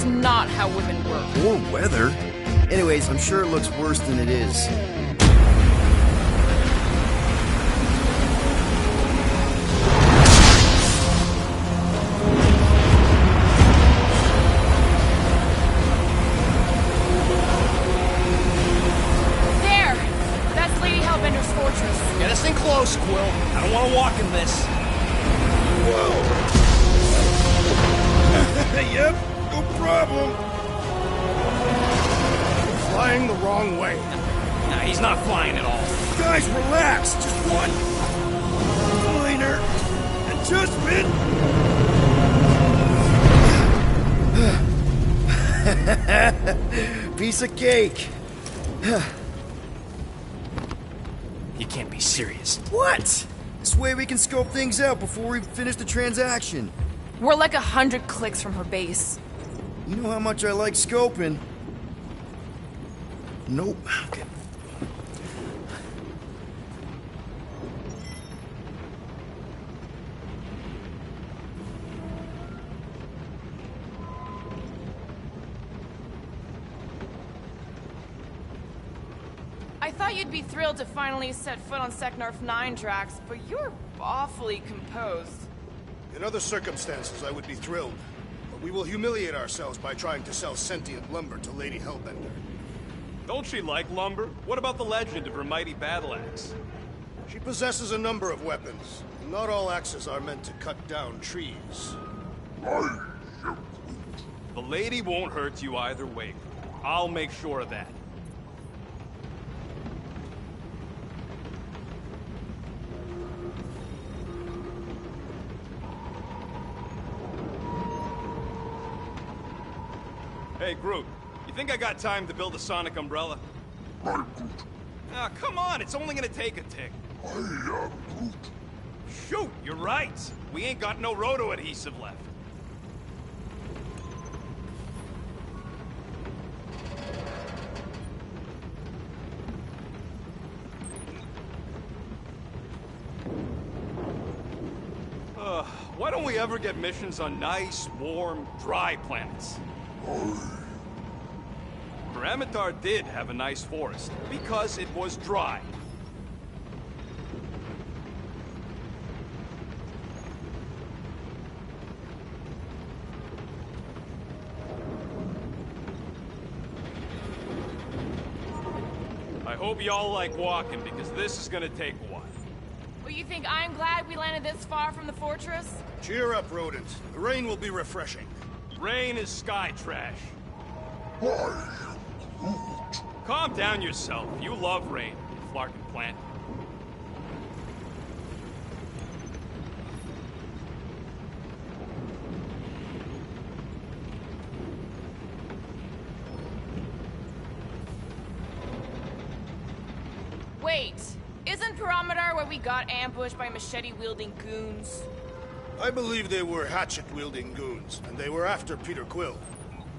That's not how women work. Or weather. Anyways, I'm sure it looks worse than it is. Get us in close, Quill. I don't want to walk in this. Whoa! Yep, no problem. Flying the wrong way. Nah, he's not flying at all. Guys, relax. Just one minor adjustment. Piece of cake. You can't be serious. What? This way we can scope things out before we finish the transaction. We're like 100 clicks from her base. You know how much I like scoping. Nope. Okay. I thought you'd be thrilled to finally set foot on Seknarf 9, Drax, but you're awfully composed. In other circumstances, I would be thrilled. But we will humiliate ourselves by trying to sell sentient lumber to Lady Hellbender. Don't she like lumber? What about the legend of her mighty battle axe? She possesses a number of weapons. And not all axes are meant to cut down trees. The lady won't hurt you either way. I'll make sure of that. Hey, Groot. You think I got time to build a sonic umbrella? Ah, come on, it's only gonna take a tick. Shoot, you're right. We ain't got no roto adhesive left. Why don't we ever get missions on nice, warm, dry planets? Paramitar did have a nice forest, because it was dry. I hope y'all like walking, because this is gonna take a while. Well, you think I'm glad we landed this far from the fortress? Cheer up, rodent. The rain will be refreshing. Rain is sky trash. Calm down yourself. You love rain, you flarkin' plant. Wait, isn't Parameter where we got ambushed by machete-wielding goons? I believe they were hatchet-wielding goons, and they were after Peter Quill.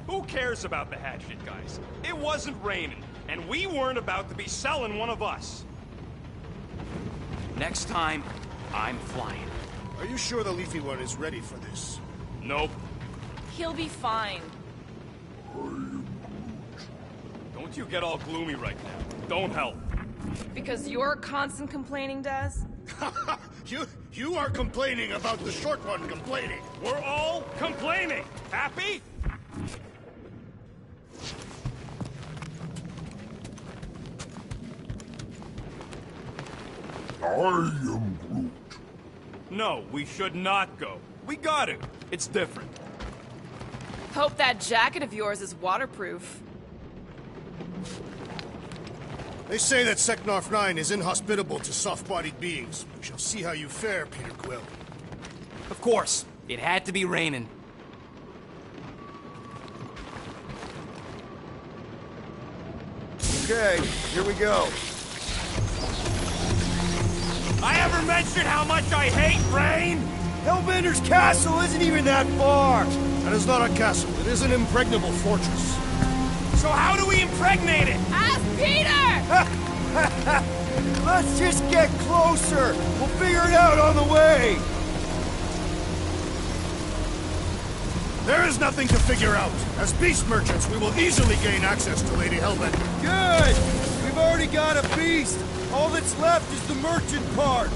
Who cares about the hatchet, guys? It wasn't raining, and we weren't about to be selling one of us. Next time, I'm flying. Are you sure the Leafy One is ready for this? Nope. He'll be fine. Don't you get all gloomy right now. Don't help. Because you're constant complaining, Des? You are complaining about the short one complaining. We're all complaining. Happy? I am Groot. No, we should not go. We got to. It's different. Hope that jacket of yours is waterproof. They say that Seknarf 9 is inhospitable to soft-bodied beings. We shall see how you fare, Peter Quill. Of course. It had to be raining. Okay, here we go. I ever mentioned how much I hate rain? Hellbender's castle isn't even that far! That is not a castle. It is an impregnable fortress. So how do we impregnate it? Ask Peter! Let's just get closer! We'll figure it out on the way! There is nothing to figure out. As beast merchants, we will easily gain access to Lady Hellbender. Good! We've already got a beast! All that's left is the merchant part!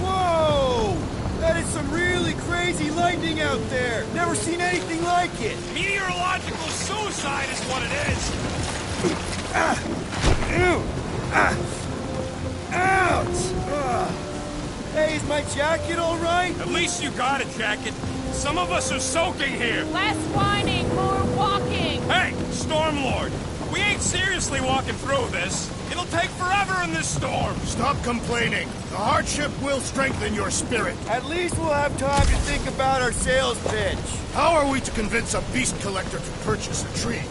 Whoa! That is some really crazy lightning out there! Never seen anything like it! Meteorological suicide is what it is! Ew! Ouch! Hey, is my jacket all right? At least you got a jacket. Some of us are soaking here. Less whining, more walking. Hey, Stormlord! We ain't seriously walking through this. It'll take forever in this storm. Stop complaining. The hardship will strengthen your spirit. At least we'll have time to think about our sales pitch. How are we to convince a beast collector to purchase a tree?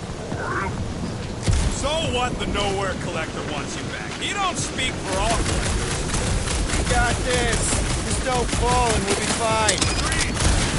So what the Nowhere Collector wants you back? He don't speak for all collectors. We got this. Just don't fall and we'll be fine. Agreed.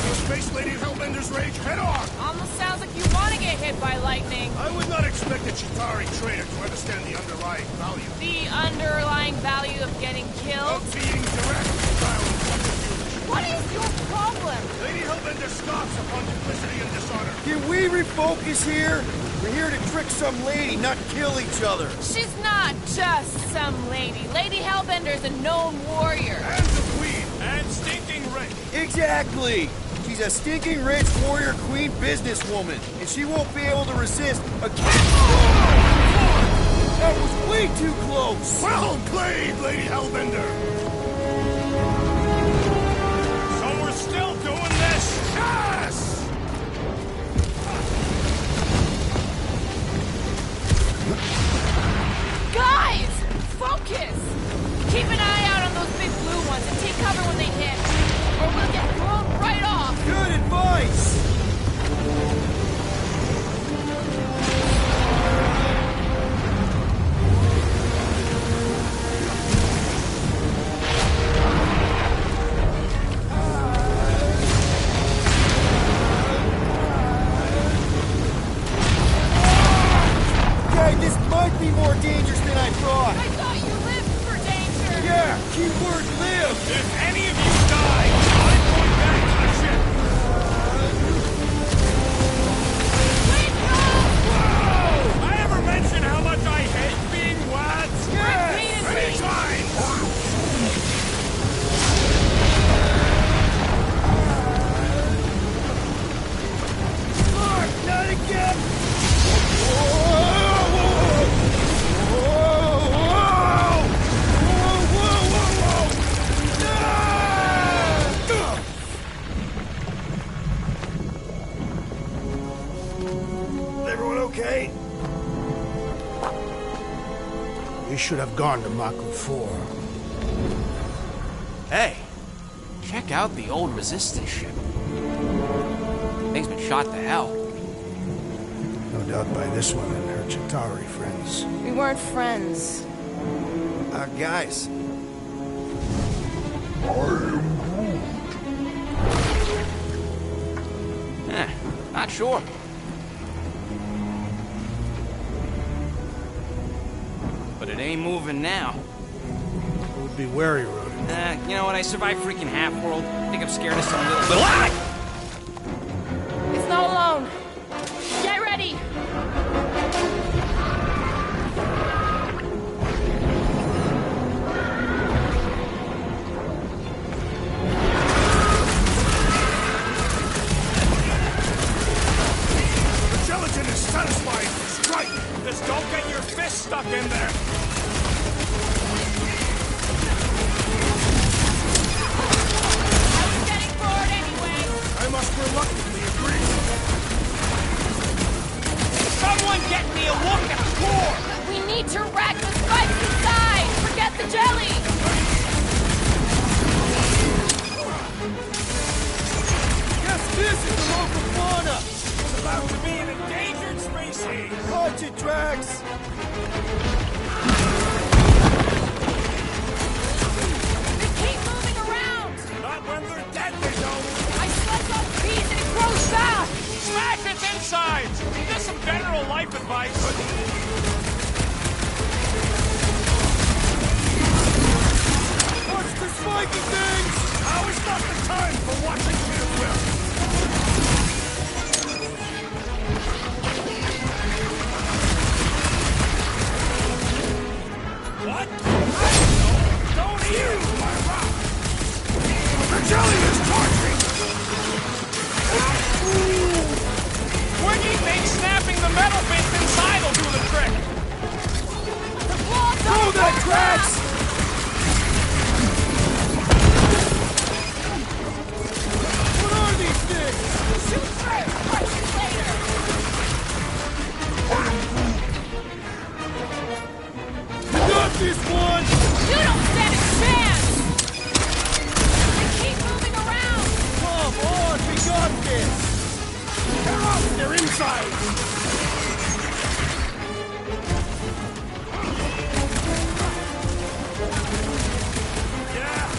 You'll face Lady Hellbender's rage head on. Almost sounds like you want to get hit by lightning. I would not expect a Chitauri trader to understand the underlying value. The underlying value of getting killed? Of being direct, violent, subterfuge. What is your problem? Lady Hellbender scoffs upon duplicity and dishonor. Can we refocus here? We're here to trick some lady, not kill each other. She's not just some lady. Lady Hellbender's a known warrior. And the queen. And stinking rich. Exactly! She's a stinking rich warrior queen businesswoman, and she won't be able to resist a That was way too close! Well played, Lady Hellbender. So we're still doing this? Yes! Guys! Focus! Keep an eye out on those big blue ones and take cover when they hit. Or we'll get blown right off! Good advice! Okay, this might be more dangerous than I thought. I thought you lived for danger! Yeah, keyword live! If any of you die, I'm going back to the ship. Wait, no! I ever mention how much I hate being lads? Repeatedly! Anytime! Mark, not again! Everyone okay? We should have gone to Mako 4. Hey, check out the old Resistance ship. Thing's been shot to hell. No doubt by this one and her Chitauri friends. We weren't friends. Guys. Not sure. But it ain't moving now. Would be wary, Rodin. You know what? I survived freaking Half-World. I think I'm scared of some little... It's not alone. Get ready! The gelatin is satisfying. Strike! Just don't get your fist stuck in there. I was getting bored anyway. I must reluctantly agree. Someone get me a look at the core! We need to rack the spikes inside! Forget the jelly! Yes, this is the local fauna! It's about to be an endangered species! Watch it, Drax! They keep moving around! Not when they're dead, they don't! I slice off bees and it grows fast! Smash its insides! Just some general life advice. Watch the spiky things! Now is not the time for watching me at will! Yeah,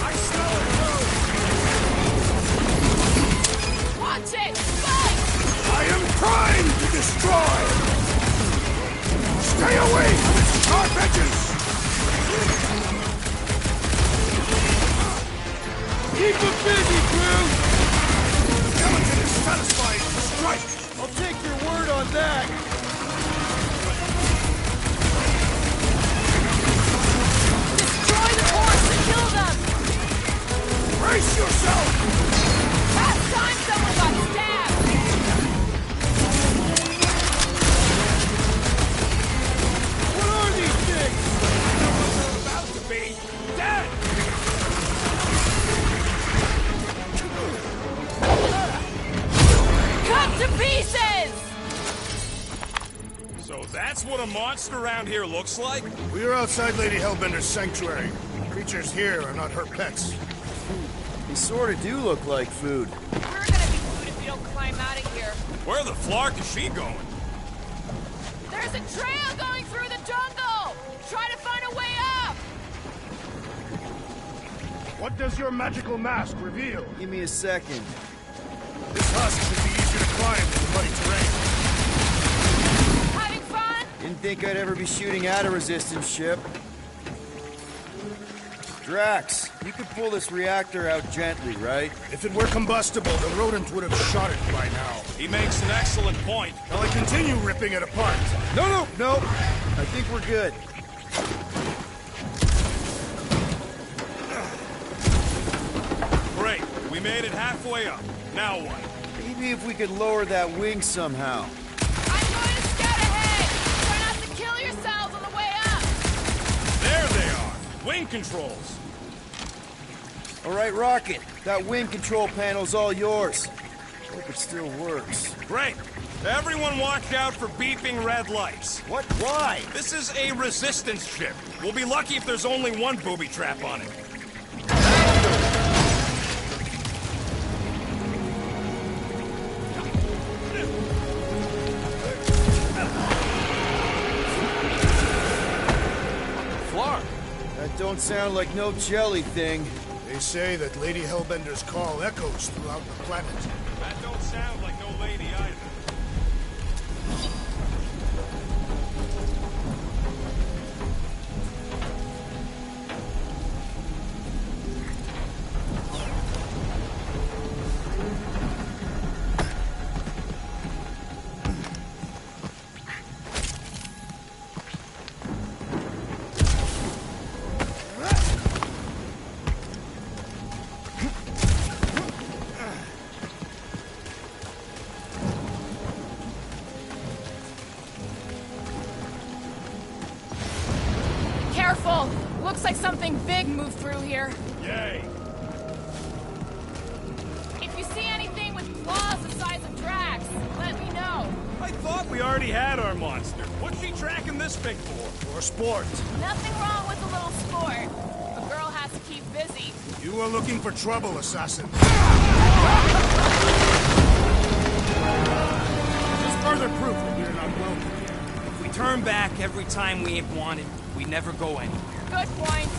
I smell it too! Watch it! Fight! I am trying to destroy! Stay away from its sharp edges! Keep him busy, crew! The skeleton is satisfied to strike! I'll take your word on that! Destroy the horse and kill them! Brace yourself! Last time someone got stabbed! What are these things? About to be dead! Cut to pieces! So that's what a monster around here looks like? We are outside Lady Hellbender's sanctuary. Creatures here are not her pets. They sort of do look like food. We're gonna be food if we don't climb out of here. Where the flark is she going? There's a trail going through the jungle! Try to find a way up! What does your magical mask reveal? Give me a second. This husk would be easier to climb than the muddy terrain. Having fun? Didn't think I'd ever be shooting at a resistance ship. Drax, you could pull this reactor out gently, right? If it were combustible, the rodent would have shot it by now. He makes an excellent point. Shall I continue ripping it apart? No! I think we're good. Great, we made it halfway up. Now what? Maybe if we could lower that wing somehow. I'm going to scout ahead! Try not to kill yourselves on the way up! There they are. Wing controls. All right, Rocket. That wing control panel's all yours. Hope it still works. Great. Everyone watch out for beeping red lights. What? Why? This is a resistance ship. We'll be lucky if there's only one booby trap on it. Flark. That don't sound like no jelly thing. They say that Lady Hellbender's call echoes throughout the planet. That don't sound like no lady either. Careful! Looks like something big moved through here. Yay. If you see anything with claws the size of Drax, let me know. I thought we already had our monster. What's she tracking this thing for? For sport. Nothing wrong with a little sport. A girl has to keep busy. You are looking for trouble, assassin. Just further proof that we are not welcome here. If we turn back every time we ain't wanted, we never go anywhere. Good point.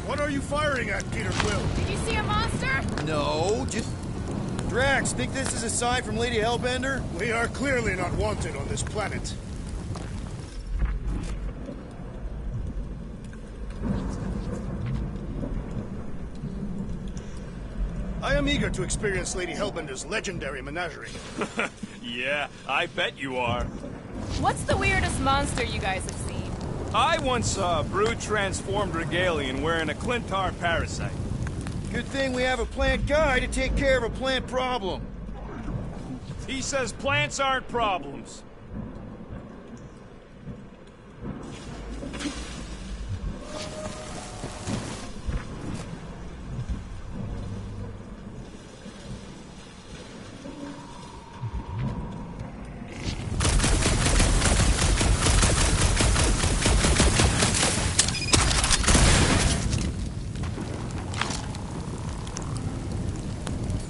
What are you firing at, Peter Quill? Did you see a monster? No, just... Drax, think this is a sign from Lady Hellbender? We are clearly not wanted on this planet. I am eager to experience Lady Hellbender's legendary menagerie. Yeah, I bet you are. What's the weirdest monster you guys have seen? I once saw a brood transformed regalian wearing a Clintar parasite. Good thing we have a plant guy to take care of a plant problem. He says plants aren't problems.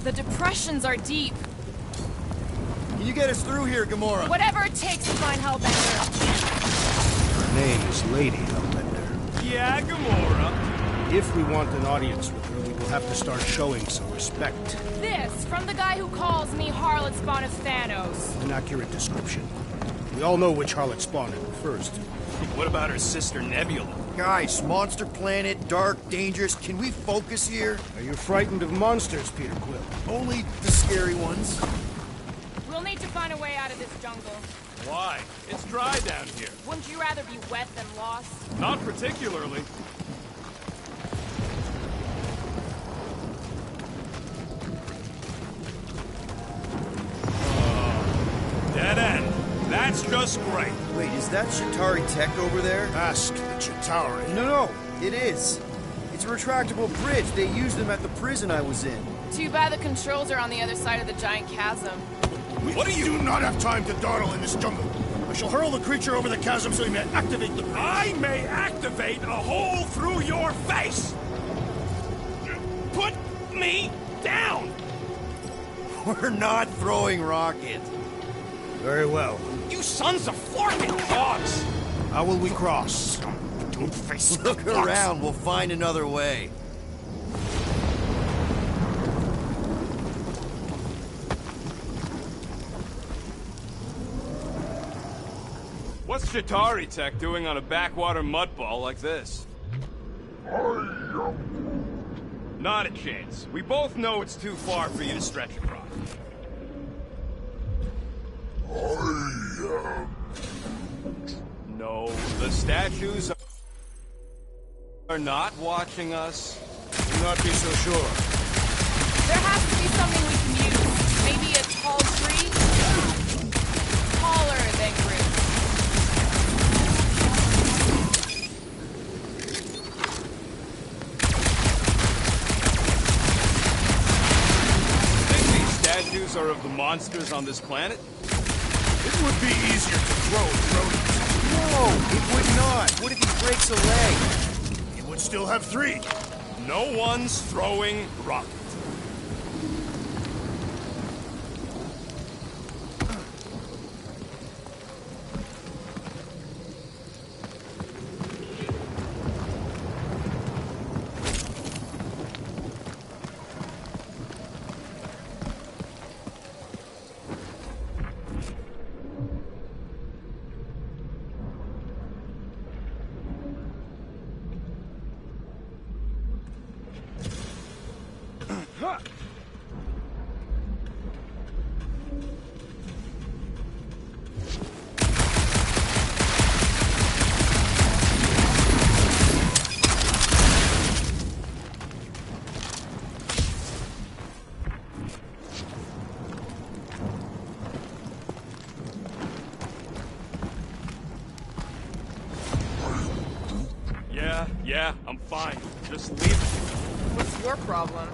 The depressions are deep. Can you get us through here, Gamora? Whatever it takes to find Hellbender. Her name is Lady Hellbender. Yeah, Gamora. If we want an audience with her, we will have to start showing some respect. This, from the guy who calls me Harlot Spawn of Thanos. An accurate description. We all know which harlot spawn it refers to. What about her sister Nebula? Guys, monster planet, dark, dangerous. Can we focus here? Are you frightened of monsters, Peter Quill? Only the scary ones. We'll need to find a way out of this jungle. Why? It's dry down here. Wouldn't you rather be wet than lost? Not particularly. Dead end. That's just great. Wait, is that Chitauri tech over there? Ask the Chitauri. No, it is. It's a retractable bridge. They used them at the prison I was in. Too bad the controls are on the other side of the giant chasm. What are you? do not have time to dawdle in this jungle. I shall hurl the creature over the chasm so he may activate the... I may activate a hole through your face! Put me down! We're not throwing rockets. Very well. You sons of forking dogs! How will we cross? Don't face Look around. We'll find another way. What's Chitauri Tech doing on a backwater mudball like this? Not a chance. We both know it's too far for you to stretch across. No, the statues are not watching us. Do not be so sure. There has to be something we can use. Maybe a tall tree? Taller than Groot. Think these statues are of the monsters on this planet? It would be easier to throw a rodent. No, it would not. What if he breaks a leg? He would still have 3. No one's throwing rockets. Yeah, I'm fine. Just leave it. What's your problem?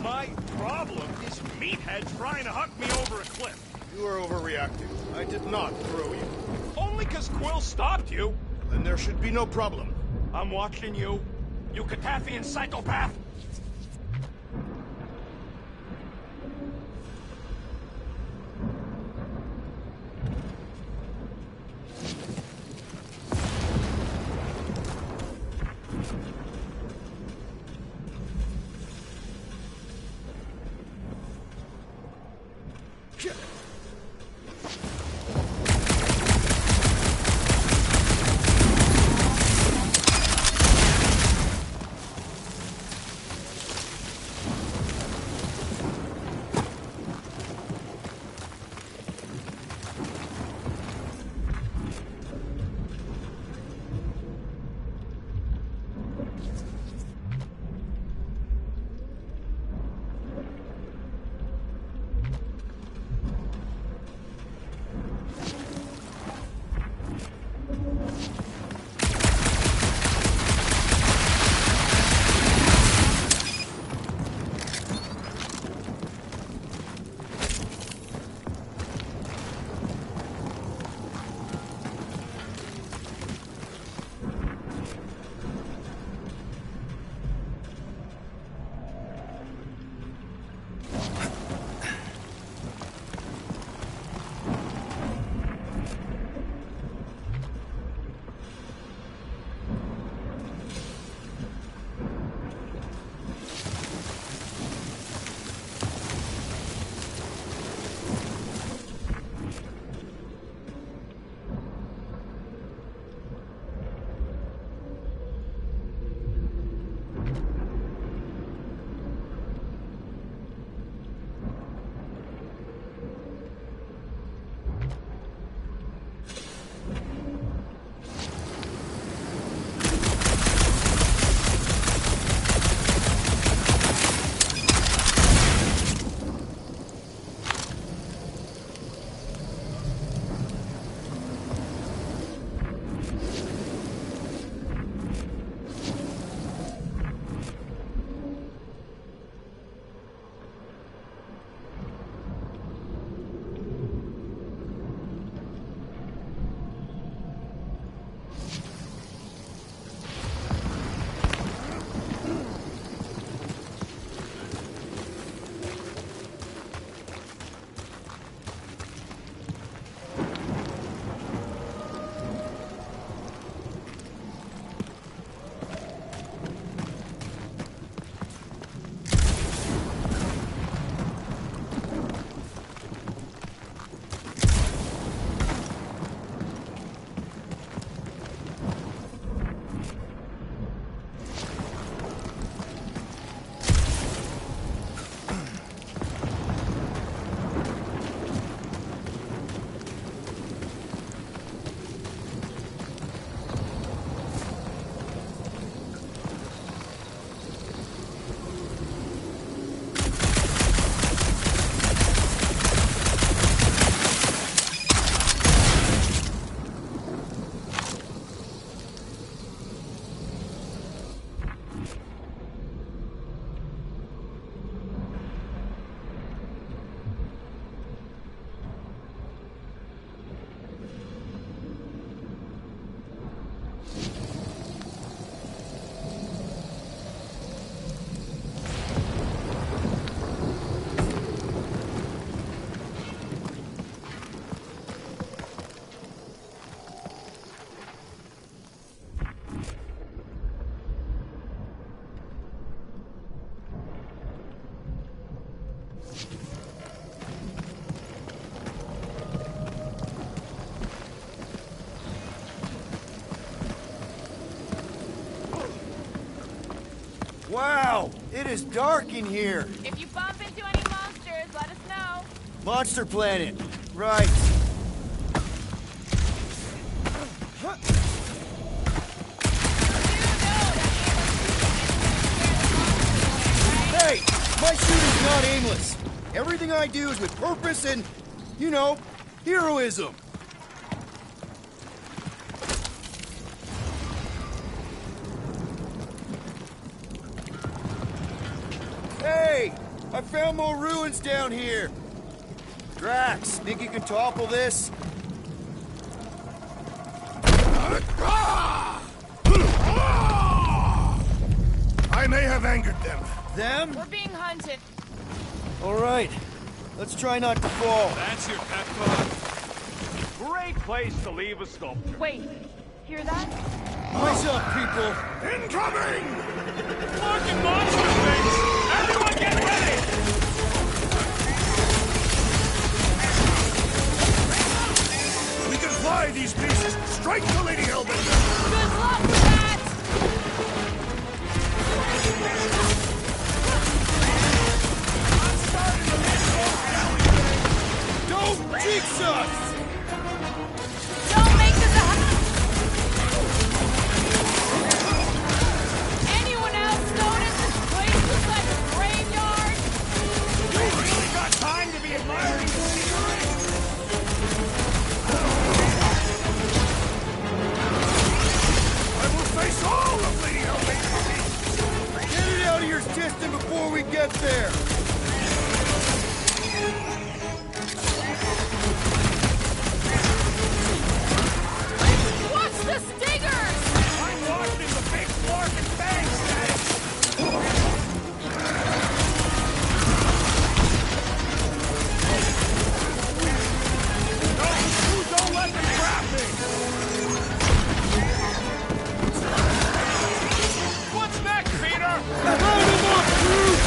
My problem is Meathead trying to huck me over a cliff. You are overreacting. I did not throw you. Only 'cause Quill stopped you. Then there should be no problem. I'm watching you. You Cataffian psychopath! Wow, it is dark in here. If you bump into any monsters, let us know. Monster Planet. Right. Hey, my shooting's not aimless. Everything I do is with purpose and, you know, heroism. Hey, I found more ruins down here. Drax, think you can topple this? I may have angered them. Them? We're being hunted. All right, let's try not to fall. That's your pep talk. Great place to leave a sculpture. Wait, hear that? Eyes up, people. Incoming! Fucking monster face! Everyone get ready! We can fly these beasts straight to Lady Hellbender. Good luck with that! Don't jinx us! Don't make this a... Anyone else notice this place looks like a graveyard? You really got time to be admiring the scenery? I will face all of Lady Hellbender. Get it out of your system before we get there! Watch the stingers! I'm watching the big flark and bang status! No, don't let them grab me! What's next, Peter? Round him up, dude!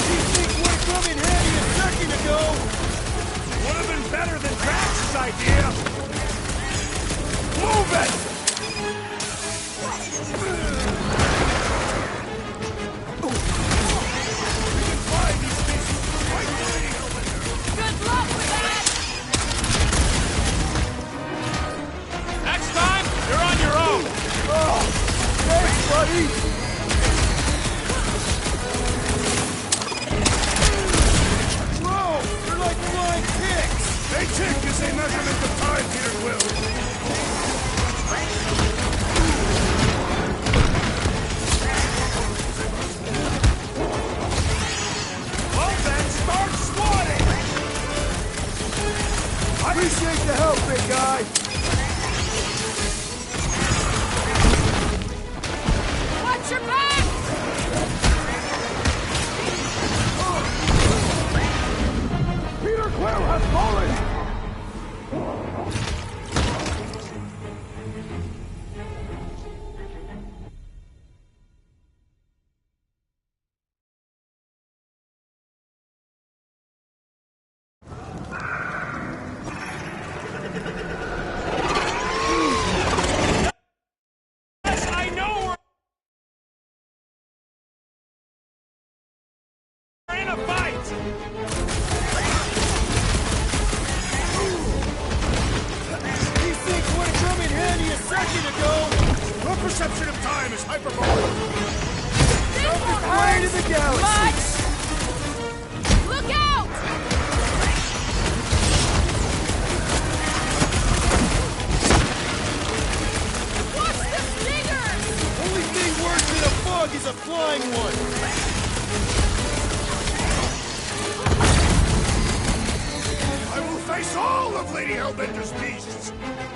These things would have come in handy a second ago! Would have been better than Drax's idea! Move it! Good luck with that! Next time, you're on your own! Oh, thanks, buddy! Whoa, they're like flying pigs! A tick is a measurement of time, Peter Quill. Well then, start swatting! Appreciate the help, big guy! Watch your back! Peter Quill has fallen! Yes, I know we're in a fight! These things would have come in handy a second ago! Your perception of time is hyperbolic. Fastest way to the galaxy! Much! Look out! Watch the stingers! Only thing worse than a bug is a flying one! I will face all of Lady Hellbender's beasts.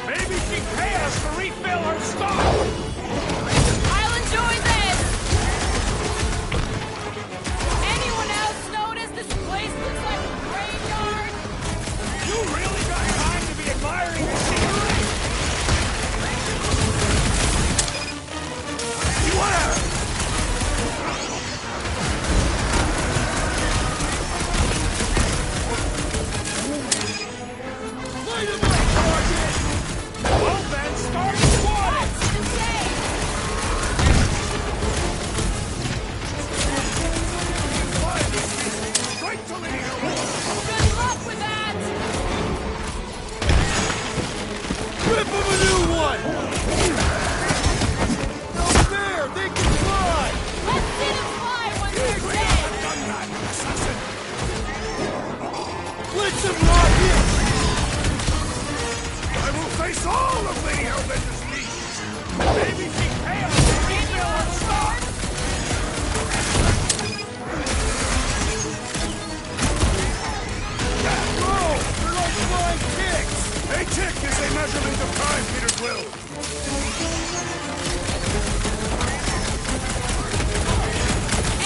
Maybe she'd pay us to refill her stock! I'll enjoy this! Anyone else notice this place looks like a graveyard? You really got time to be admiring the scenery? Beware! Well then, start swatting! Insane! Blitz him, Rocket! I will face all of Lady Hellbender's needs! Maybe she chaos to refill her stock! Whoa! They're like flying ticks! A tick is a measurement of time, Peter Quill.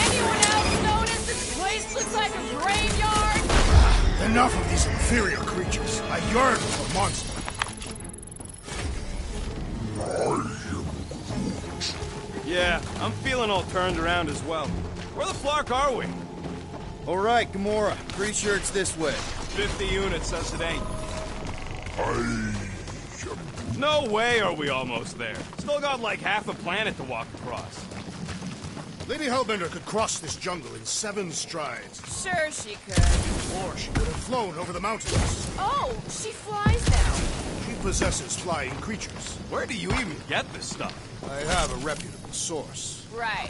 Anyone else notice this place looks like a graveyard? Enough of these inferior creatures. I yearn for a monster. Yeah, I'm feeling all turned around as well. Where the flark are we? All right, Gamora. Pretty sure it's this way. 50 units says it ain't. No way are we almost there. Still got like half a planet to walk across. Lady Hellbender could cross this jungle in 7 strides. Sure she could. Or she could have flown over the mountains. Oh, she flies now. She possesses flying creatures. Where do you even get this stuff? I have a reputable source. Right.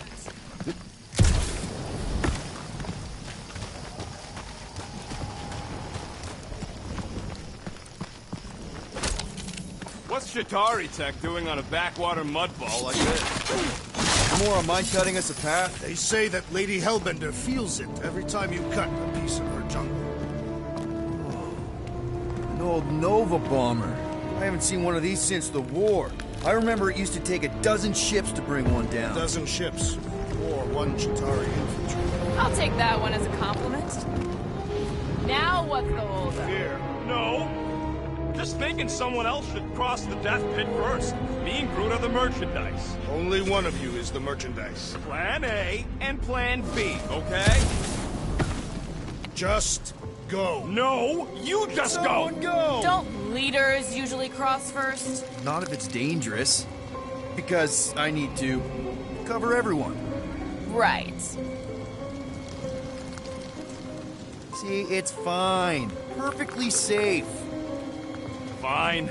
What's Shatari Tech doing on a backwater mudball like this? Gamora, mind cutting us a path? They say that Lady Hellbender feels it every time you cut a piece of her jungle. An old Nova bomber. I haven't seen one of these since the war. I remember it used to take 12 ships to bring one down. 12 ships, or 1 Chitauri infantry. I'll take that one as a compliment. Now what's the holdup? Here. No. Just thinking someone else should cross the death pit first. Me and Groot are the merchandise. Only one of you is the merchandise. Plan A and Plan B, okay? Just go. No, you just go! Someone go! Don't leaders usually cross first? Not if it's dangerous. Because I need to cover everyone. Right. See, it's fine. Perfectly safe. Fine.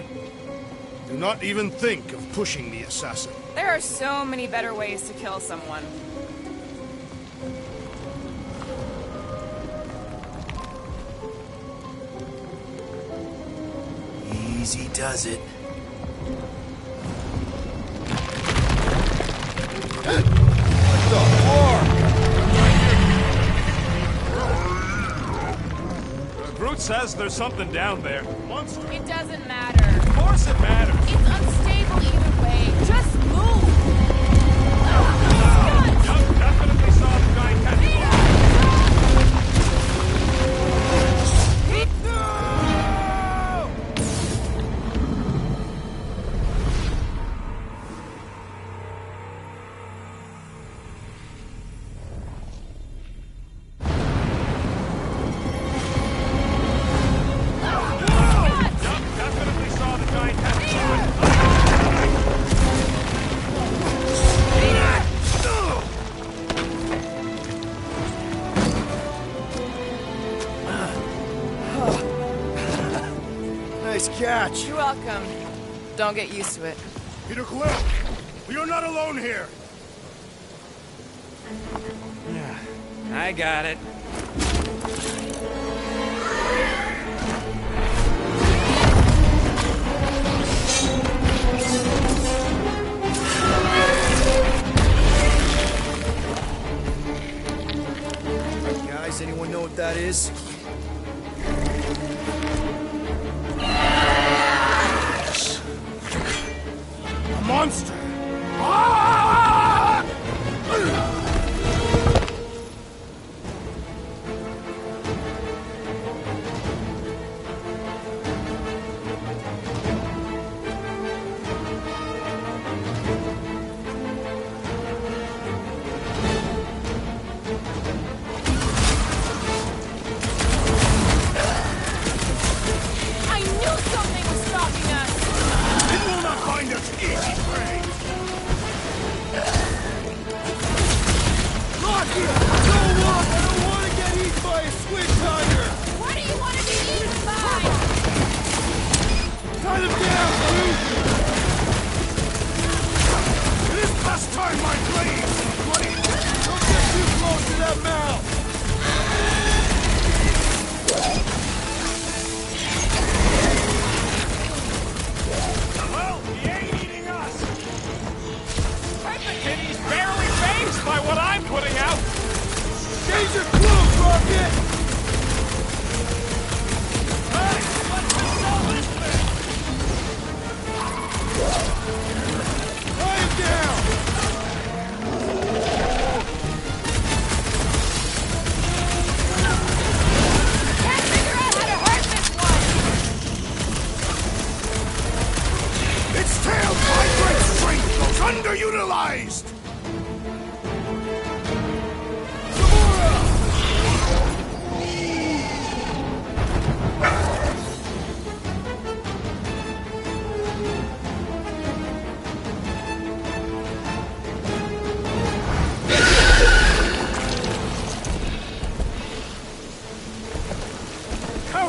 Do not even think of pushing the assassin. There are so many better ways to kill someone. Easy does it. What the fuck? Groot says there's something down there. Monster. It doesn't matter. Of course it matters. It's unstable either way. Just move! Yup, definitely saw the giant tentacle. Definitely saw the giant tentacle. Nice catch. You're welcome. Don't get used to it. Peter Quill, we are not alone here. I got it. Guys, anyone know what that is? A monster. I knew something was stopping us! It will not find us easy prey.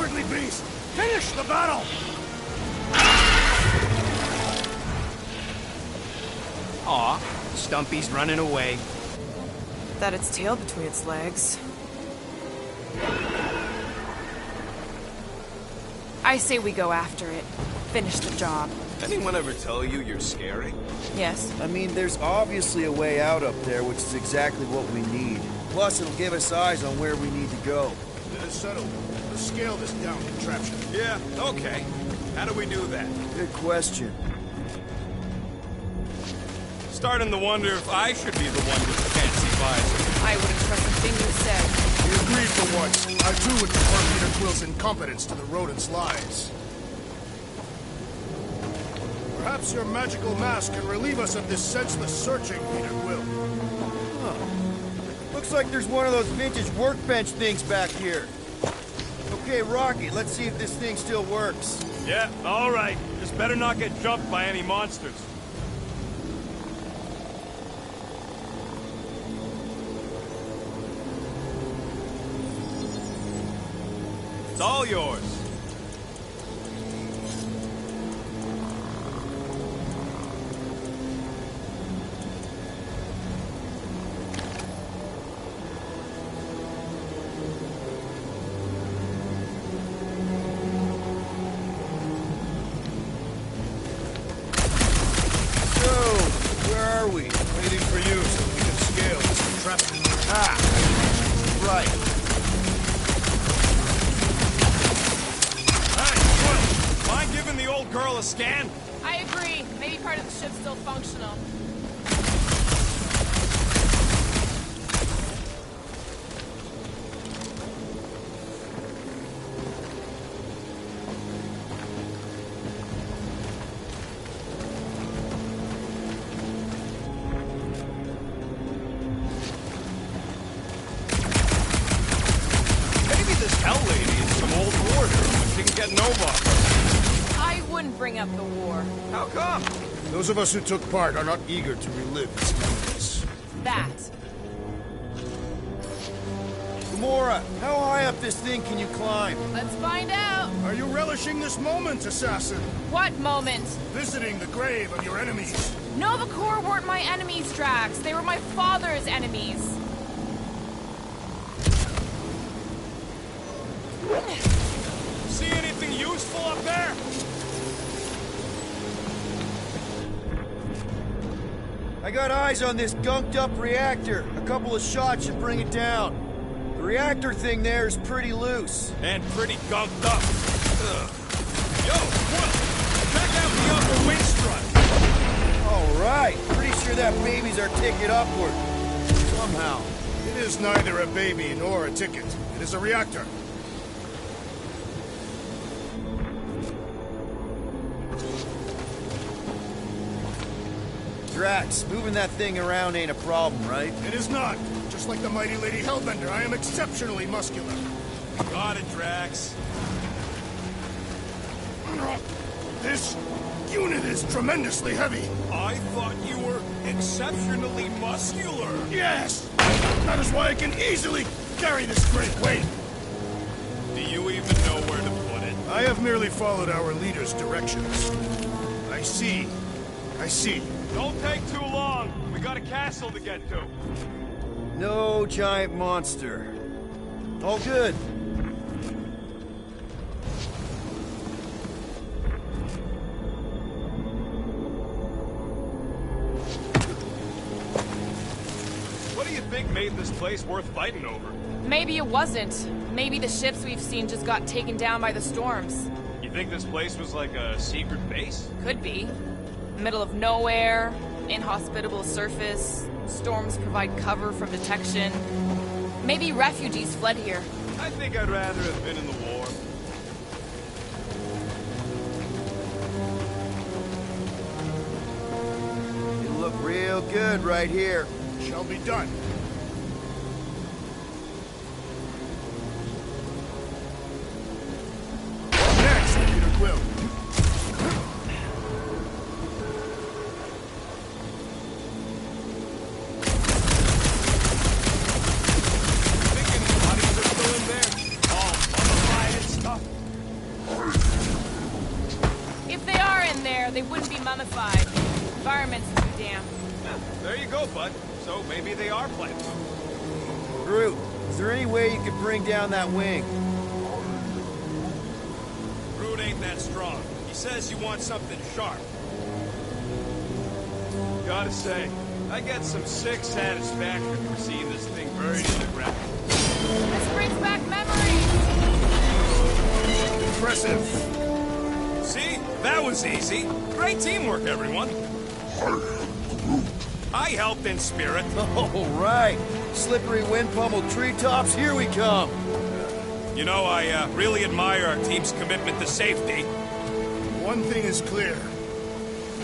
cowardly beast! Finish the battle! Aw, Stumpy's running away. That its tail between its legs. I say we go after it. Finish the job. Anyone ever tell you you're scary? Yes. I mean, there's obviously a way out up there, which is exactly what we need. Plus, it'll give us eyes on where we need to go. It is settled. Let's scale this down contraption. Yeah, okay. How do we do that? Good question. Starting to wonder if I should be the one with the fancy visor. I wouldn't trust a thing you said. We agreed for once. I too would prefer Peter Quill's incompetence to the rodent's lies. Perhaps your magical mask can relieve us of this senseless searching, Peter Quill. Looks like there's one of those vintage workbench things back here. Okay, Rocky, let's see if this thing still works. Yeah, all right. Just better not get jumped by any monsters. It's all yours. Waiting for you so we can scale this contraption. Right. Hey, Quill, mind giving the old girl a scan? I agree. Maybe part of the ship's still functional. Hell lady is some old warrior, but she can get Nova. I wouldn't bring up the war. How come? Those of us who took part are not eager to relive its memories. That. Gamora, how high up this thing can you climb? Let's find out. Are you relishing this moment, assassin? What moment? Visiting the grave of your enemies. Nova Corps weren't my enemies, Drax. They were my father's enemies. See anything useful up there? I got eyes on this gunked-up reactor. A couple of shots should bring it down. The reactor thing there is pretty loose. And pretty gunked up. Ugh. Yo, Quill, check out the upper wing strut. All right. Pretty sure that baby's our ticket upward. Somehow. It is neither a baby nor a ticket. It is a reactor. Drax, moving that thing around ain't a problem, right? It is not. Just like the mighty Lady Hellbender, I am exceptionally muscular. Got it, Drax. This unit is tremendously heavy. I thought you were exceptionally muscular. Yes! That is why I can easily carry this great weight. Do you even know where to put it? I have merely followed our leader's directions. I see. I see. Don't take too long. We got a castle to get to. No giant monster. All good. What do you think made this place worth fighting over? Maybe it wasn't. Maybe the ships we've seen just got taken down by the storms. You think this place was like a secret base? Could be. Middle of nowhere, inhospitable surface, storms provide cover from detection. Maybe refugees fled here. I think I'd rather have been in the war. You look real good right here. Shall be done. Next, Peter Quill. Thinking bodies are still in there? All mummified and stuff? they wouldn't be mummified. Environment's too damp. There you go, bud. So maybe they are plants. Groot, is there any way you could bring down that wing? Groot ain't that strong. He says you want something sharp. Gotta say, I get some sick satisfaction from seeing this thing buried in the ground. This brings back memories! Impressive. See? That was easy. Great teamwork, everyone. I helped in spirit. All right. Slippery wind-pummeled treetops, here we come. You know, I really admire our team's commitment to safety. One thing is clear.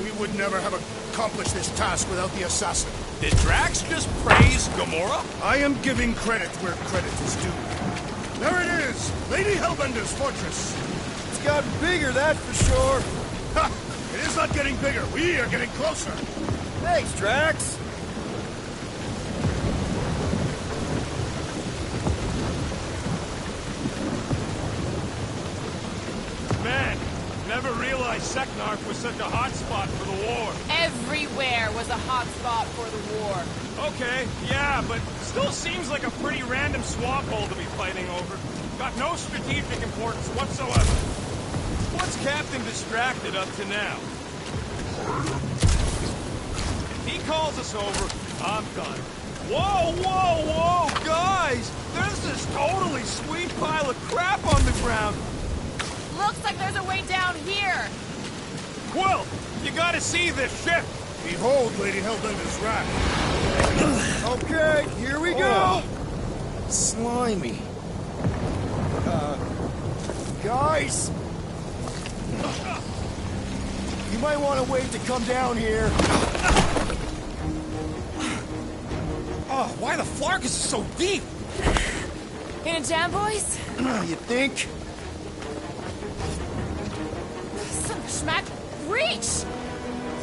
We would never have accomplished this task without the assassin. Did Drax just praise Gamora? I am giving credit where credit is due. There it is! Lady Hellbender's fortress! It's gotten bigger, that's for sure. Ha! It is not getting bigger. We are getting closer. Thanks, Drax. Man, never realized Seknarf was such a hot spot for the war. Everywhere was a hot spot for the war. Okay, yeah, but still seems like a pretty random swamp hole to be fighting over. Got no strategic importance whatsoever. What's Captain distracted up to now? If he calls us over, I'm done. Whoa, whoa, whoa, guys! There's this totally sweet pile of crap on the ground. Looks like there's a way down here. Quill, you gotta see this ship. Behold Lady Hellbender's raft. Okay, here we go. Slimy. Guys! You might want to wait to come down here. Oh, why the Flark is so deep? In a jam, boys? You think? Some schmack. Reach!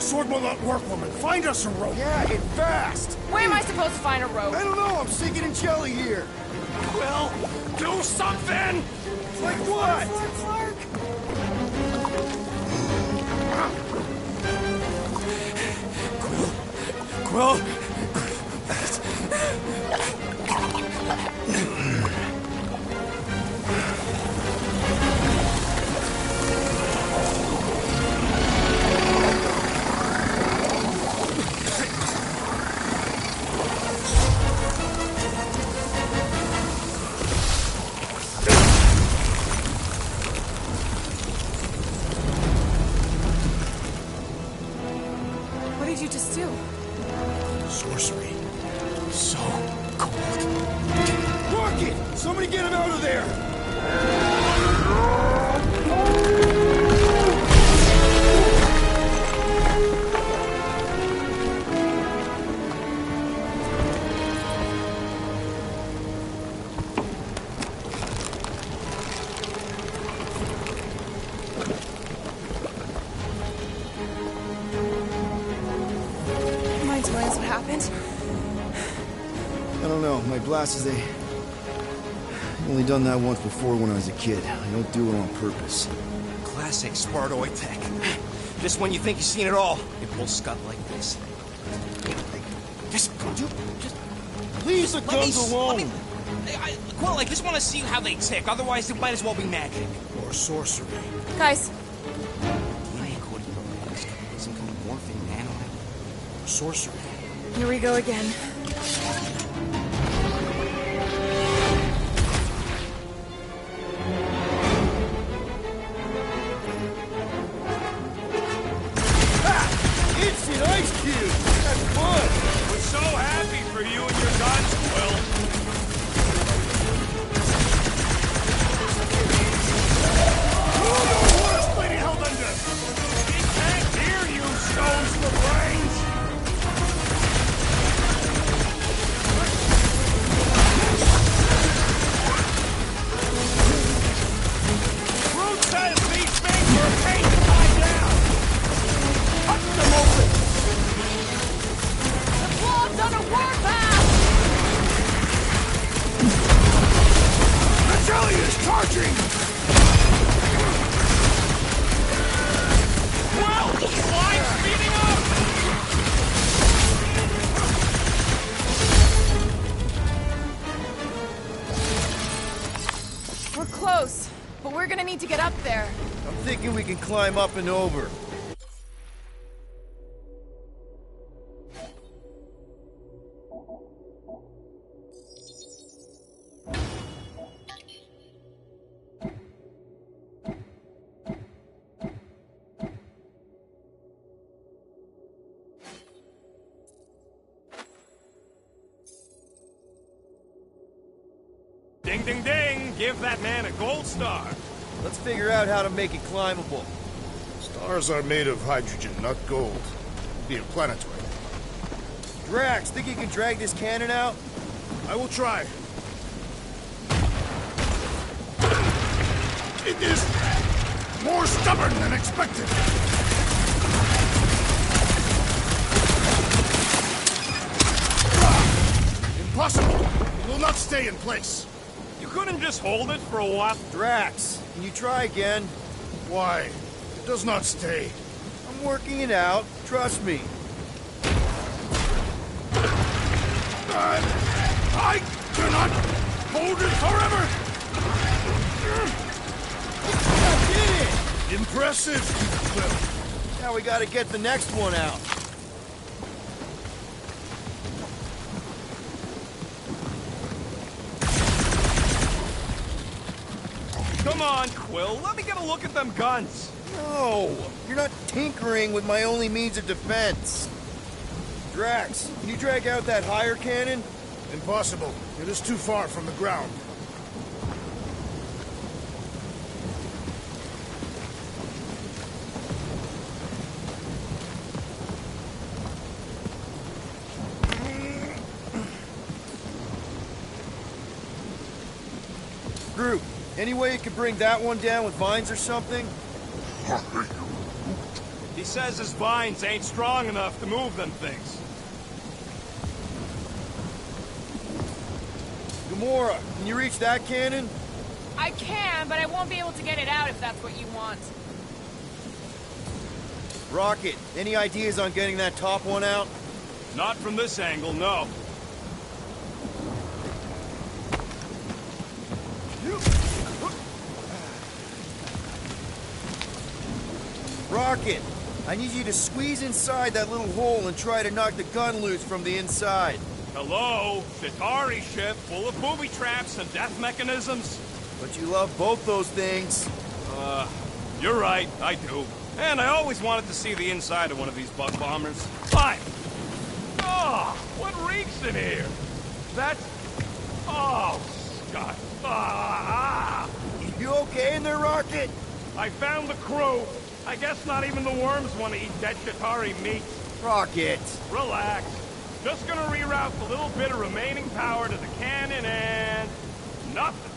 Sword will not work, woman. Find us a rope. Yeah, and fast. Where am I supposed to find a rope? I don't know, I'm sinking in jelly here. Quill, do something! Like what? Quill? What did you just do? Sorcery. So cold. Rocket! Somebody get him out of there! Mind telling us what happened? I don't know, my glasses, I've only done that once before when I was a kid. I don't do it on purpose. Classic Spartoid tech. Just when you think you've seen it all, it pulls scut like this. Just Leave the guns alone! Quill, I just want to see how they tick. Otherwise, it might as well be magic. Or sorcery. Guys, Some kind of morphing nano. Or sorcery. here we go again. Instant ice cube! That's fun! We're so happy for you and your guns, Quill. What is Lady Hellbender? We can't hear you, stones for brains. close, but we're gonna need to get up there. I'm thinking we can climb up and over. Ding, ding, ding! Give that man a gold star. Let's figure out how to make it climbable. Stars are made of hydrogen, not gold. Be a planetoid. Drax, think you can drag this cannon out? I will try. It is more stubborn than expected. Impossible! It will not stay in place. You couldn't just hold it for a while? Drax, can you try again? Why? It does not stay. I'm working it out. Trust me. I cannot hold it forever! I did it! Impressive, Will. Now we gotta get the next one out. Come on, Quill, let me get a look at them guns. No! You're not tinkering with my only means of defense. Drax, can you drag out that higher cannon? Impossible. It is too far from the ground. Groot, any way you could bring that one down with vines or something? He says his vines ain't strong enough to move them things. Gamora, can you reach that cannon? I can, but I won't be able to get it out if that's what you want. Rocket, any ideas on getting that top one out? Not from this angle, no. Rocket, I need you to squeeze inside that little hole and try to knock the gun loose from the inside. Hello? Chitauri ship full of booby traps and death mechanisms? But you love both those things. You're right, I do. And I always wanted to see the inside of one of these bug bombers. Fine! Oh, what reeks in here? That's... Oh, Scott. You okay in there, Rocket? I found the crew. I guess not even the worms want to eat dead Chitauri meat. Rocket. Relax. Just gonna reroute the little bit of remaining power to the cannon and... nothing.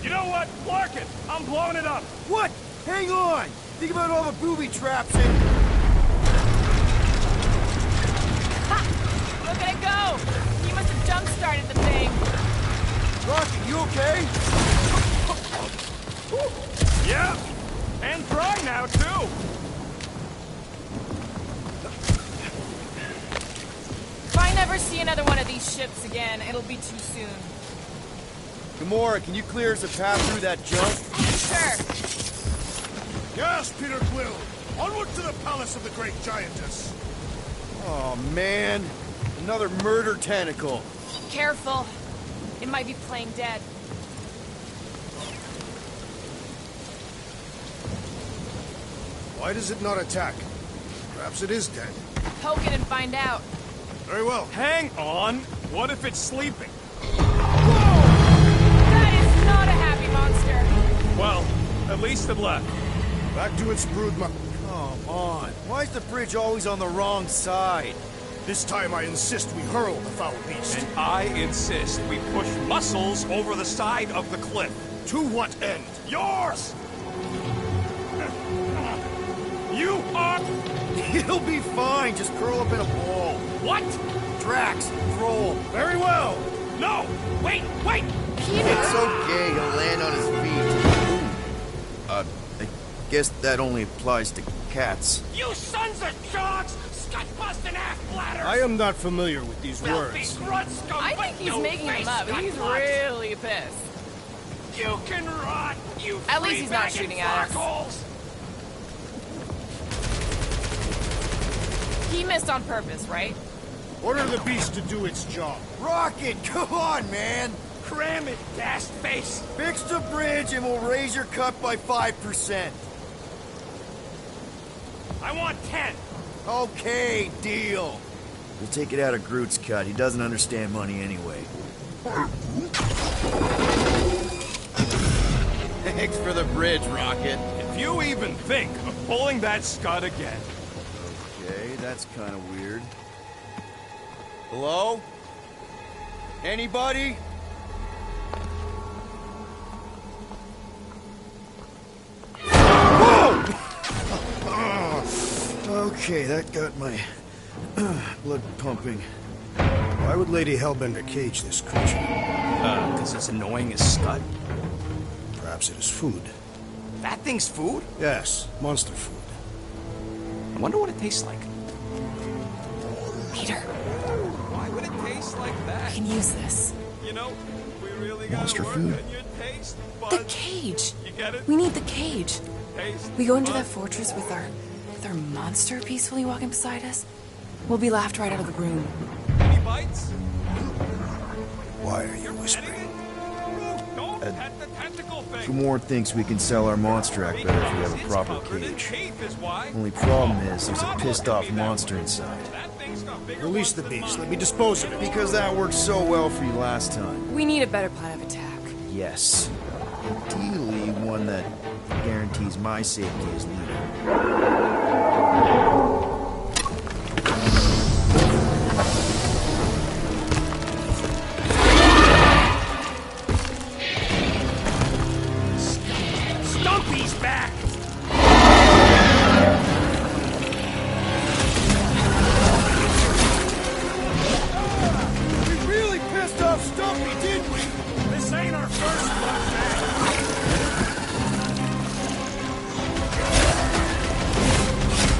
You know what? Mark it! I'm blowing it up! What? Hang on! Think about all the booby traps and... Ha! Look at it go! You must have jump-started the thing. Rocket, you okay? Yeah! And dry now, too! If I never see another one of these ships again, it'll be too soon. Gamora, can you clear us a path through that junk? Sure. Yes, Peter Quill! Onward to the palace of the great giantess! Oh, man. Another murder tentacle. Careful. It might be playing dead. Why does it not attack? Perhaps it is dead. Poke it and find out. Very well. Hang on! What if it's sleeping? That is not a happy monster. Well, at least it left. Back to its brood Come on. Why's the bridge always on the wrong side? This time I insist we hurl the foul beast. And I insist we push muscles over the side of the cliff. To what end? Yours! You are... It'll be fine. Just curl up in a ball. What? Drax, roll. Very well! No! Wait! Wait! It's okay. He'll land on his feet. I guess that only applies to cats. You sons of dogs! Scut-busting ass-bladders! I am not familiar with these Filthy words. grunt scum, I but think he's no making face them up. got He's blood. really pissed. You can rot, you At least he's not three-bagged shooting at us. farkholes. He missed on purpose, right? Order the beast to do its job. Rocket, come on, man! Cram it, gas face. Fix the bridge and we'll raise your cut by 5%. I want 10. Okay, deal. We'll take it out of Groot's cut. He doesn't understand money anyway. Thanks for the bridge, Rocket. If you even think of pulling that scud again. Okay, that's kind of weird. Hello? Anybody? Whoa! Okay, that got my blood pumping. Why would Lady Hellbender cage this creature? Because it's annoying as Scud. Perhaps it is food. That thing's food? Yes, monster food. I wonder what it tastes like. Peter, Why would it taste like I that? can use this. You know, we really gotta Monster work food. on your taste The buds. cage. You get it? We need the cage. Taste We go into that buds. fortress with our monster peacefully walking beside us. We'll be laughed right out of the room. Any bites? Why are you Petting whispering? it? Don't pet the tentacle thing. Gamorrean thinks we can sell our monster act better if we have a It's proper covered in cage. teeth is why. Only problem is there's a Stop pissed looking off at me that monster way. inside. That thing's got bigger Release ones the than beast. mine. Let me dispose of it. Because that worked so well for you last time. We need a better plan of attack. Yes. Ideally, one that guarantees my safety as leader. Stumpy's back! We really pissed off Stumpy, didn't we? This ain't our first one, man.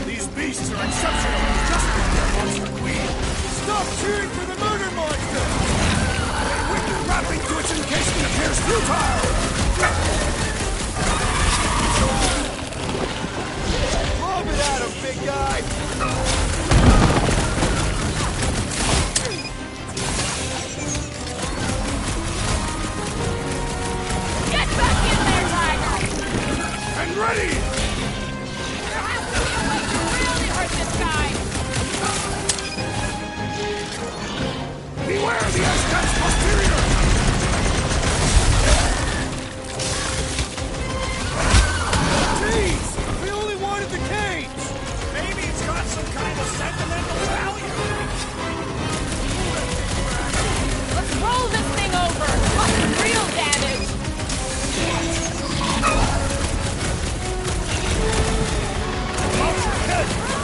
These beasts are exceptional. Just like their monster queen. Stop cheering for the murder monster! Wicked grappling to its encasement appears futile. Lob it at him, big guy! Get back in there, Tiger! And ready! There has to be a way to really hurt this guy! Beware the Aztec's posterior! Jeez! We only wanted the cage! Maybe it's got some kind of sentimental value. Let's roll this thing over! Cause some real damage!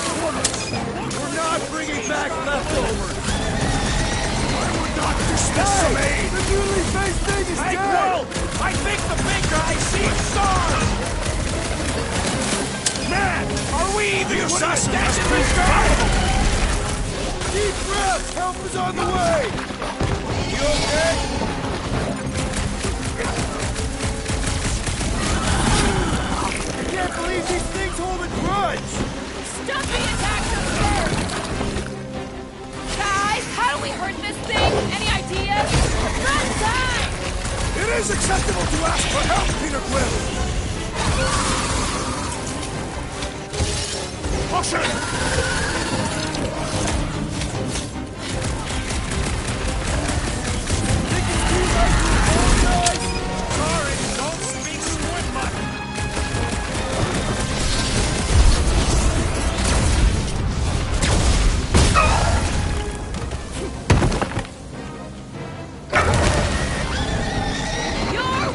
We're not bringing back leftovers! Not dismiss some aid! The newly faced thing is Hey, dead! bro! I think the big guy sees stars! Man, are we even The putting a assassin dent has in proved this guy? Deep breath! Help is on the way! You okay? I can't believe these things hold a grudge! Stumpy attacked us first! Guys, how do we hurt this thing? Any ideas? Run time! It is acceptable to ask for help, Peter Quill! Caution! Sorry, don't speak squid much. You're...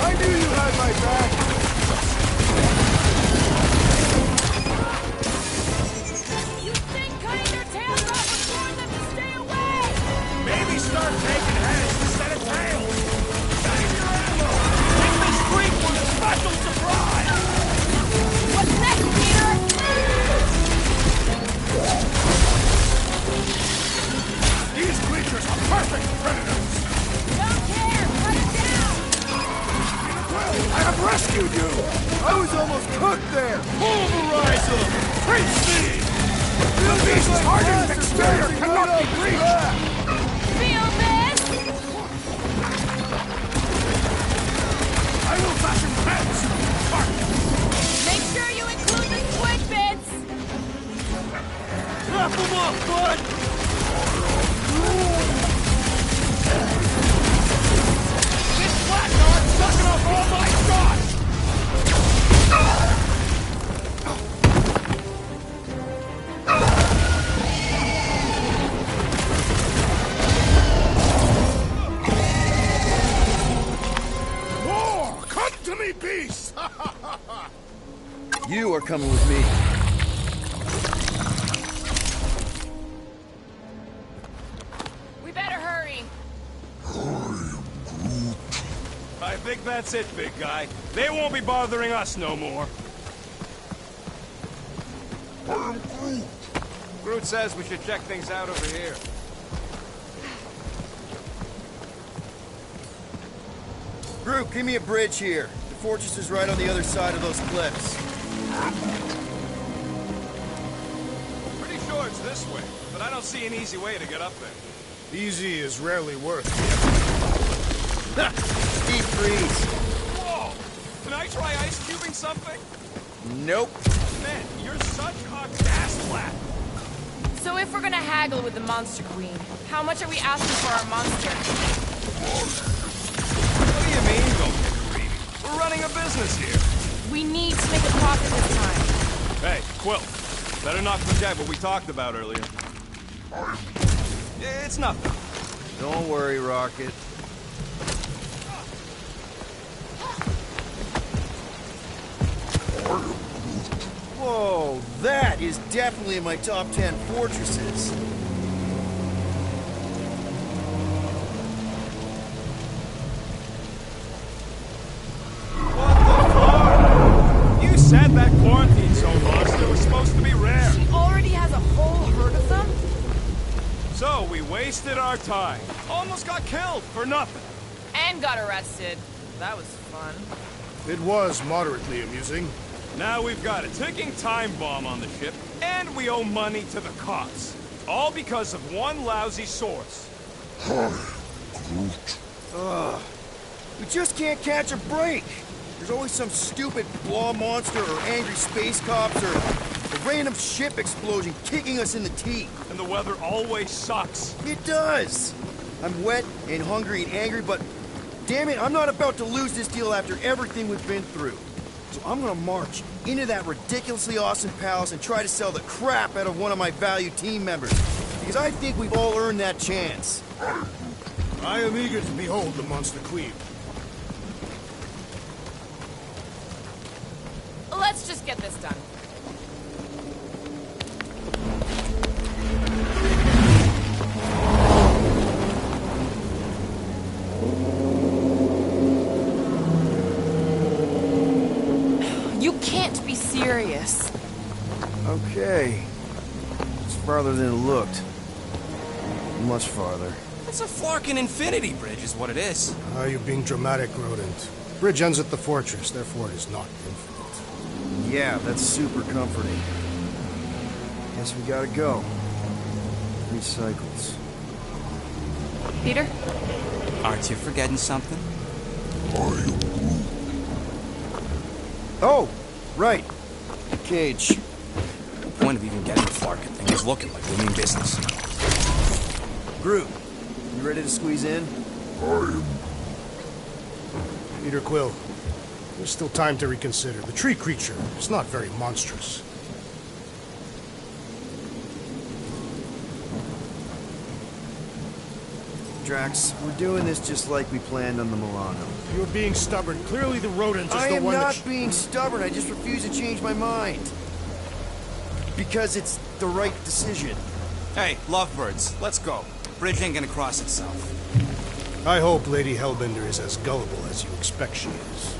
I knew you I have rescued you! I was almost cooked there! Pulverize them! Preach me! The beast's hardened exterior cannot be breached! Feel this? I will fashion heads! Make sure you include the squid bits! Wrap them up, bud! This blackguard's sucking up all my shots! More! Come to me, beast! You are coming with me. We better hurry. I think that's it, big guy. They won't be bothering us no more. Groot says we should check things out over here. Groot, give me a bridge here. The fortress is right on the other side of those cliffs. Pretty sure it's this way, but I don't see an easy way to get up there. Easy is rarely worth it. Deep freeze. Whoa! Can I try ice cubing something? Nope. Man, you're such a gaslat! So if we're gonna haggle with the Monster Queen, how much are we asking for our monster? What do you mean, don't get greedy? We're running a business here. We need to make a profit this time. Hey, Quill. Better not forget what we talked about earlier. It's nothing. Don't worry, Rocket. Whoa, that is definitely in my top 10 fortresses. What the fuck? You said that quarantine zone monster was supposed to be rare. She already has a whole herd of them? So we wasted our time. Almost got killed for nothing. And got arrested. That was fun. It was moderately amusing. Now we've got a ticking time bomb on the ship, and we owe money to the cops. All because of one lousy source. We just can't catch a break. There's always some stupid blah monster or angry space cops or a random ship explosion kicking us in the teeth. And the weather always sucks. It does. I'm wet and hungry and angry, but damn it, I'm not about to lose this deal after everything we've been through. So I'm gonna march into that ridiculously awesome palace and try to sell the crap out of one of my valued team members. Because I think we've all earned that chance. I am eager to behold the Monster Queen. Let's just get this done. You can't be serious. Okay. It's farther than it looked. Much farther. It's a fucking infinity bridge is what it is. You're being dramatic, Rodent. Bridge ends at the fortress, therefore it is not infinite. Yeah, that's super comforting. Guess we gotta go. 3 cycles. Peter? Aren't you forgetting something? Oh, right. The cage. The point of even getting the Flarkin thing is looking like we mean business. Groot, you ready to squeeze in? Peter Quill, there's still time to reconsider. The tree creature is not very monstrous. Drax, we're doing this just like we planned on the Milano. You're being stubborn. Clearly the rodent is I the am one not that... being stubborn, I just refuse to change my mind. Because it's the right decision. Hey, lovebirds, let's go. Bridge ain't gonna cross itself. I hope Lady Hellbender is as gullible as you expect she is.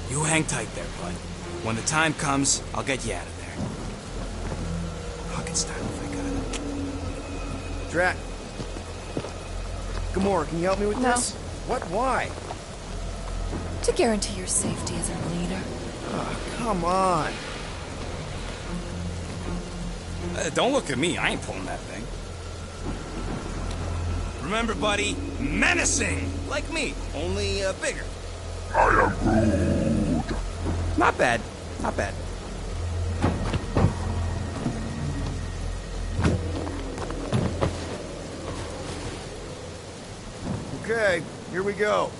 You hang tight there, bud. When the time comes, I'll get you out of there. Rocket style if I got it. Drax. Gamora, can you help me with No. this? What? Why? To guarantee your safety as a leader. Come on. Don't look at me. I ain't pulling that thing. Remember, buddy, menacing! Like me, only bigger. I am Groot. Not bad. Not bad. Okay, here we go.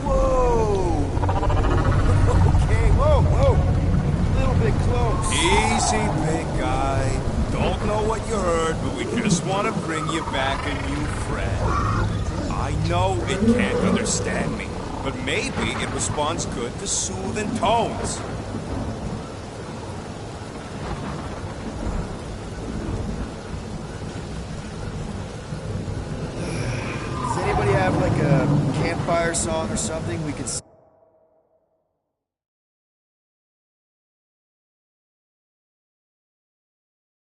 Whoa! Okay, whoa! A little bit close. Easy, big guy. Don't know what you heard, but we just want to bring you back a new friend. I know it can't understand me, but maybe it responds good to soothing tones. Does anybody have like a campfire song or something we could